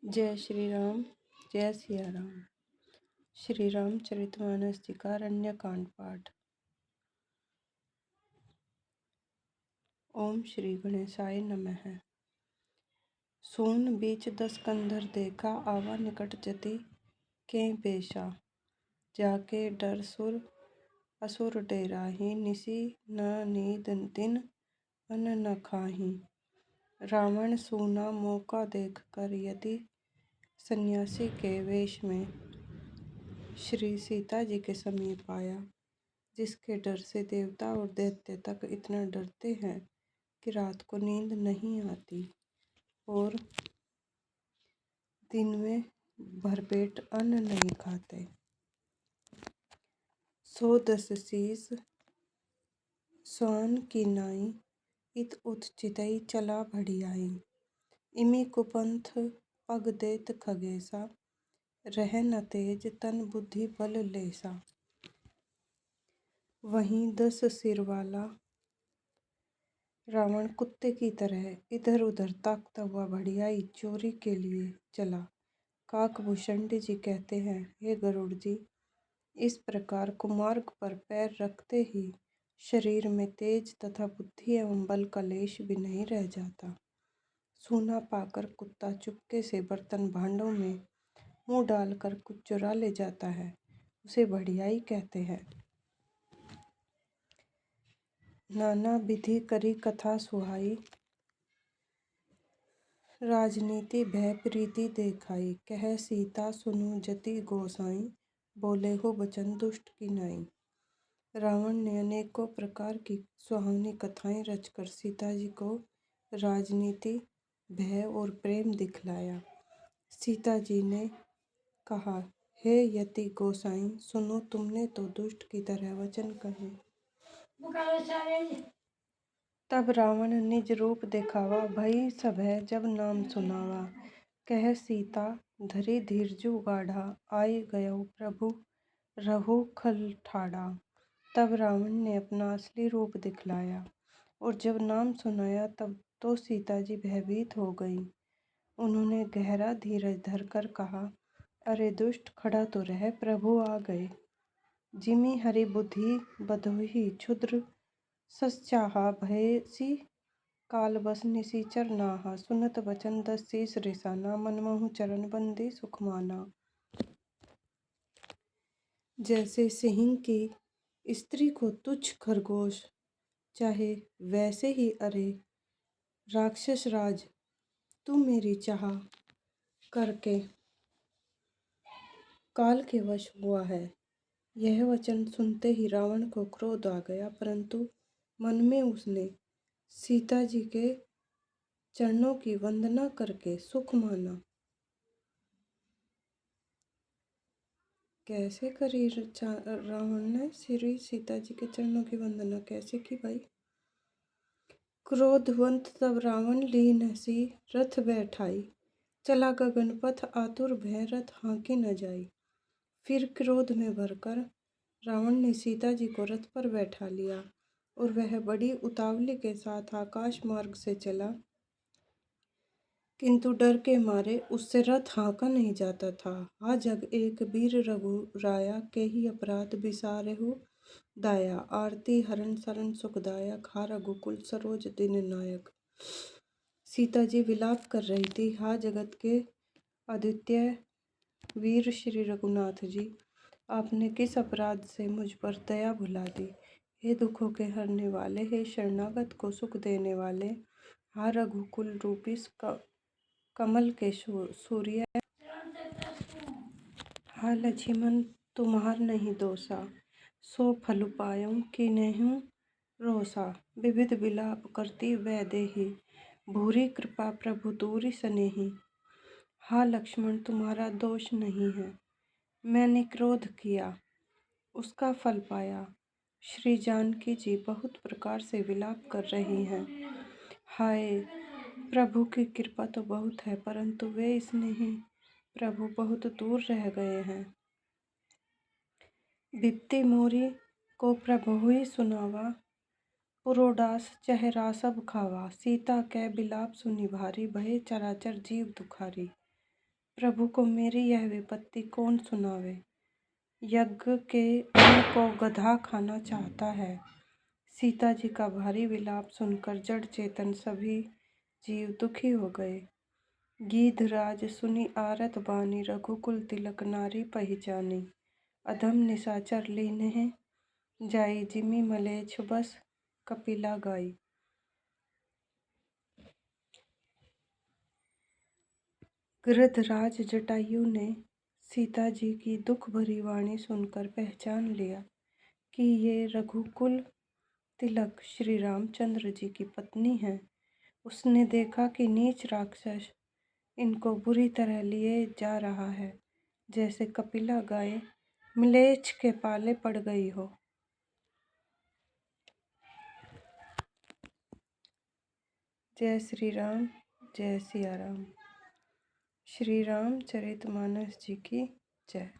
जय श्री राम। जय सिया राम। श्री रामचरितमानस जी का अरण्य कांड पाठ। ओम श्री गणेशाय नमः। सोन बीच 10 कंधर देखा, आवा निकट जति के पेशा। जाके डर सुर असुर डेराही, निसी न नींद दिन अन्न न खाही। रावण सूना मौका देख कर यति, सन्यासी के वेश में श्री सीता जी के समीप आया, जिसके डर से देवता और दैत्य तक इतना डरते हैं कि रात को नींद नहीं आती और दिन में भरपेट अन्न नहीं खाते। 110 शीस स्वान की नाई, इत उत चितई चला बढ़ियाई। इमी कुपंथ पग देत खगेसा, रह न तेज तन बुद्धि बल लेसा। वहीं 10 सिर वाला रावण कुत्ते की तरह इधर उधर ताकता हुआ बढ़ियाई चोरी के लिए चला। काकभूषण जी कहते हैं, हे गरुड़ जी, इस प्रकार कुमार्ग पर पैर रखते ही शरीर में तेज तथा बुद्धि एवं बल का लेश भी नहीं रह जाता। सूना पाकर कुत्ता चुपके से बर्तन भांडों में मुंह डालकर कुछ चुरा ले जाता है, उसे बढ़ियाई कहते हैं। नाना विधि करी कथा सुहाई, राजनीति भय प्रीति देखाई। कह सीता सुनु जति गोसाई, बोले हो बचन दुष्ट की नाई। रावण ने अनेकों प्रकार की सुहावनी कथाएं रचकर सीता जी को राजनीति, भय और प्रेम दिखलाया। सीता जी ने कहा, हे यति गोसाई, सुनो, तुमने तो दुष्ट की तरह वचन कहे। तब रावण निज रूप दिखावा, भई सभय जब नाम सुनावा। कह सीता धरि धीरजु गाढ़ा, आई गयो प्रभु रहु खल ठाड़ा। तब रावण ने अपना असली रूप दिखलाया और जब नाम सुनाया तब तो सीता जी भयभीत हो गई। उन्होंने गहरा धीरज धरकर कहा, अरे दुष्ट, खड़ा तो रह, प्रभु आ गए। जिमि हरि बुद्धि बधोहि क्षुद्र, सस चाहा भयसी काल बस निसीचर नाहा। सुनत बचन 10 शीस रिसाना, मनमोहु चरण बंदी सुख माना। जैसे सिंह की स्त्री को तुच्छ खरगोश चाहे, वैसे ही अरे राक्षस राज, तू मेरी चाह करके काल के वश हुआ है। यह वचन सुनते ही रावण को क्रोध आ गया, परंतु मन में उसने सीता जी के चरणों की वंदना करके सुख माना। कैसे करी रावण ने श्री सीता जी के चरणों की वंदना कैसे की भाई? क्रोधवंत तब रावण लीन सी रथ बैठाई, चला गगन पथ आतुर भय रथ हाँकी न जाई। फिर क्रोध में भरकर रावण ने सीता जी को रथ पर बैठा लिया और वह बड़ी उतावली के साथ आकाश मार्ग से चला, किंतु डर के मारे उससे रथ हाँका नहीं जाता था। हा जग एक वीर रघुराया, के ही अपराध बिसारेहु दाया। आरती हरण शरण सुखदायक, हा रघुकुल सरोज दिन नायक। सीता जी विलाप कर रही थी, हा जगत के अद्वितीय वीर श्री रघुनाथ जी, आपने किस अपराध से मुझ पर दया भुला दी। हे दुखों के हरने वाले, हे शरणागत को सुख देने वाले, हा रघुकुल रूपी कमल के सूर्य, हा लक्ष्मण तुम्हार नहीं दोषा। सो फल पायऊँ कीन्हु रोषा, विविध विलाप करती वैदेही, भूरी कृपा प्रभु दूरी सनेही। हा लक्ष्मण, तुम्हारा दोष नहीं है, मैंने क्रोध किया, उसका फल पाया। श्री जानकी जी बहुत प्रकार से विलाप कर रही हैं। हाय, प्रभु की कृपा तो बहुत है, परंतु वे स्नेही प्रभु बहुत दूर रह गए हैं। बिपति मोरी को प्रभु ही सुनावा, पुरोडास चेहरा सब खावा। सीता कै बिलाप सुनि भारी, भये चराचर जीव दुखारी। प्रभु को मेरी यह विपत्ति कौन सुनावे। यज्ञ के अन्न को गधा खाना चाहता है। सीता जी का भारी विलाप सुनकर जड़ चेतन सभी जीव दुखी हो गए। गीधराज सुनी आरत बानी, रघुकुल तिलक नारी पहिचानी। अधम निशाचर लीन्ह जाई, जिमि मलेच्छ बस कपिला गाई। गृधराज जटायु ने सीता जी की दुख भरी वाणी सुनकर पहचान लिया कि ये रघुकुल तिलक श्री रामचंद्र जी की पत्नी है। उसने देखा कि नीच राक्षस इनको बुरी तरह लिए जा रहा है, जैसे कपिला गाय म्लेच्छ के पाले पड़ गई हो। जय श्री राम, जय सिया राम। श्री रामचरितमानस जी की जय।